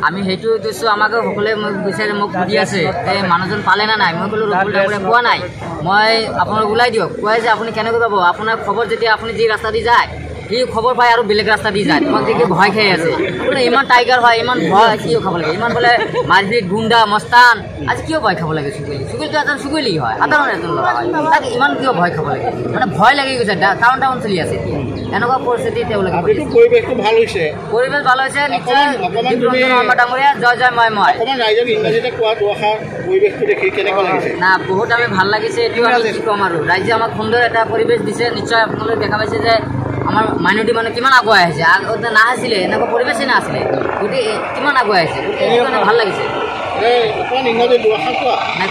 আমি সেইটো কৈছোঁ আমাকে সকলোৱে মোক বিচাৰি মোক সুধি আছে যে মানুহজন পালে না নাই মই ক'লোঁ ৰঘুল ডাঙৰীয়া পোৱা নাই মই আপোনাক ওলাই দিয়ক কোৱাই যে আপুনি কেনেকৈ পাব আপোনাৰ খবৰ যেতিয়া আপুনি যি ৰাস্তা দি যায় সি খবৰ পায় আৰু বেলেগ ৰাস্তা দি যায় তোমাক দেখি ভয় খাই আছে বোলে ইমান টাইগাৰ হয় ইমান ভয় কিয় খাব লাগে ইমান বোলে মাৰপিট গুণ্ডা মস্তান আজি কিয় ভয় খাব লাগে চুকুলিটো এজন চুকুলি হয় সাধাৰণ এজন ল'ৰা হয় তাক ইমান কিয় ভয় খাব লাগে মানে ভয় লাগি গৈছে টাউন চলি আছে এনেকুৱা পৰিস্থিতি তেওঁলোকে পৰিৱেশটো ভাল হৈছে পৰিৱেশ ভাল হৈছে নিশ্চয় ডাঙৰীয়া জয় জয় মই ৰাইজক ইংৰাজীতে কোৱা দুআষাৰ পৰিৱেশটো দেখি কেনেকুৱা লাগিছে না বহুত আমি ভাল লাগিছে এইটো আমি কি ক'ম আৰু ৰাইজে আমাক সুন্দৰ এটা পৰিৱেশ দিছে নিশ্চয় আপোনালোকে দেখা পাইছে যে আমাৰ মাইনৰিটি মানে কিমান আগুৱাই আহিছে আগতে নাছিলে এনেকুৱা পৰিৱেশেই নাছিলে গতিকে কিমান আগুৱাই আহিছে গতিকে মানে ভাল লাগিছে ইংৰাজী দুআষাৰ কোৱা নাই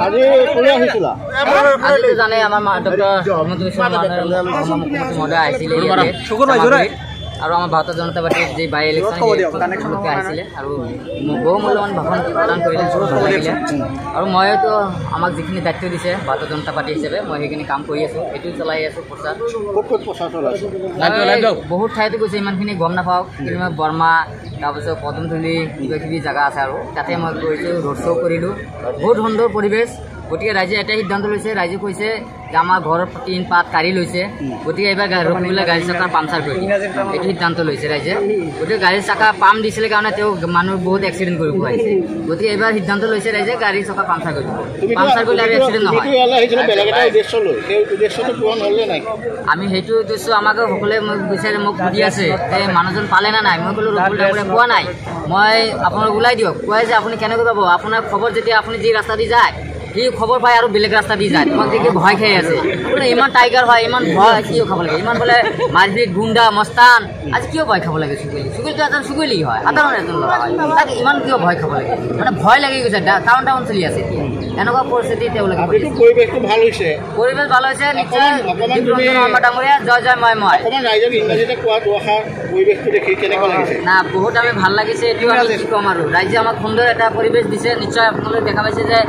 আজি কোনে আহিছিলা আজিতো জানে আমাৰ ডক্টৰ হিমন্ত বিশ্ব মহোদয় আহিছিলে আৰু আমাৰ ভাৰতীয় জনতা পাৰ্টিৰ যি বাই ইলেকশ্যন আহিছিলে আৰু বহুমূল্যৱান ভাষণ প্ৰদান কৰিলে ভাল লাগিলে আৰু মইতো আমাক যিখিনি দায়িত্ব দিছে ভাৰতীয় জনতা পাৰ্টি হিচাপে মই সেইখিনি কাম কৰি আছোঁ এইটো চলাই আছোঁ প্ৰচাৰ বহুত ঠাইতো গৈছে ইমানখিনি গম নাপাওঁ কিন্তু মই বৰ্মা তাৰপিছত পদমথলী কিবা কিবি জেগা আছে আৰু তাতে মই কৰিছোঁ ৰোড শ্ব' কৰিলোঁ বহুত সুন্দৰ পৰিৱেশ গতিকে ৰাইজে এটাই সিদ্ধান্ত লৈছে ৰাইজে কৈছে যে আমাৰ ঘৰৰ টিন পাত কাঢ়ি লৈছে গতিকে এইবাৰ ৰখিবলৈ গাড়ী চকা পামচাৰ কৰি এইটো সিদ্ধান্ত লৈছে ৰাইজে গতিকে গাড়ী চকা পাম দিছিলে কাৰণে তেওঁ মানুহ বহুত এক্সিডেণ্ট কৰিব আহিছে গতিকে এইবাৰ সিদ্ধান্ত লৈছে ৰাইজে গাড়ী চকা পামচাৰ কৰি দিব পামচাৰ কৰিলে আৰু এক্সিডেণ্ট নহয় আমি সেইটো উদ্দেশ্য আমাকে সকলোৱে মোক বিচাৰি মোক সুধি আছে যে মানুহজন পালে না নাই মই ক'লোঁ ৰঘুল ডাঙৰীয়া পোৱা নাই মই আপোনাক ওলাই দিয়ক কোৱাই যে আপুনি কেনেকৈ পাব আপোনাৰ খবৰ যেতিয়া আপুনি যি ৰাস্তা দি যায় সি খবৰ পায় আৰু বেলেগ ৰাস্তা দি যায় তোমাক দেখি ভয় খাই আছে বোলে ইমান টাইগাৰ হয় ইমান ভয় কিয় খাব লাগে ইমান বোলে মাৰপিট গুণ্ডা মস্তান আজি কিয় ভয় খাব লাগে চুকুলিটো এজন চুকুলি হয় সাধাৰণ এজন ল'ৰা হয় তাক ইমান কিয় ভয় খাব লাগে মানে ভয় লাগি গৈছে টাউন চলি আছে এনেকুৱা পৰিস্থিতি তেওঁলোকে পৰিৱেশটো ভাল হৈছে পৰিৱেশ ভাল হৈছে নিশ্চয় ডাঙৰীয়া জয় জয় মই ৰাইজক ইংৰাজীতে কোৱা দুআষাৰ পৰিৱেশটো দেখি কেনেকুৱা লাগিছে না বহুত আমি ভাল লাগিছে এইটো আমি কি ক'ম আৰু ৰাইজে আমাক সুন্দৰ এটা পৰিৱেশ দিছে নিশ্চয় আপোনালোকে দেখা পাইছে যে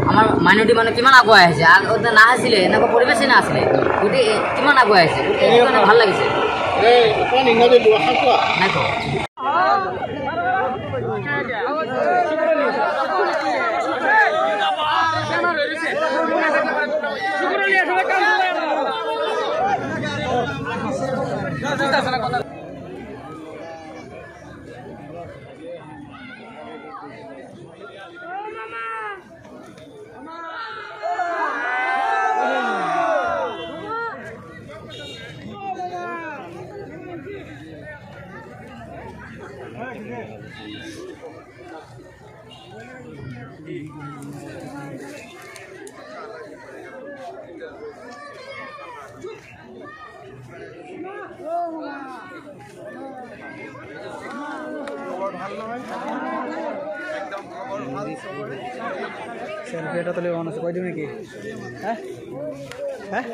আমাৰ মাইনৰিটি মানে কিমান আগুৱাই আহিছে আগতে নাছিলে এনেকুৱা পৰিৱেশেই নাছিলে গতিকে কিমান আগুৱাই আহিছে গতিকে মানে ভাল লাগিছে ইংৰাজী দুআষাৰ কোৱা নাই কওঁ সেলফি এটা তুলে মানুষ কই দিবে নাকি হ্যাঁ হ্যাঁ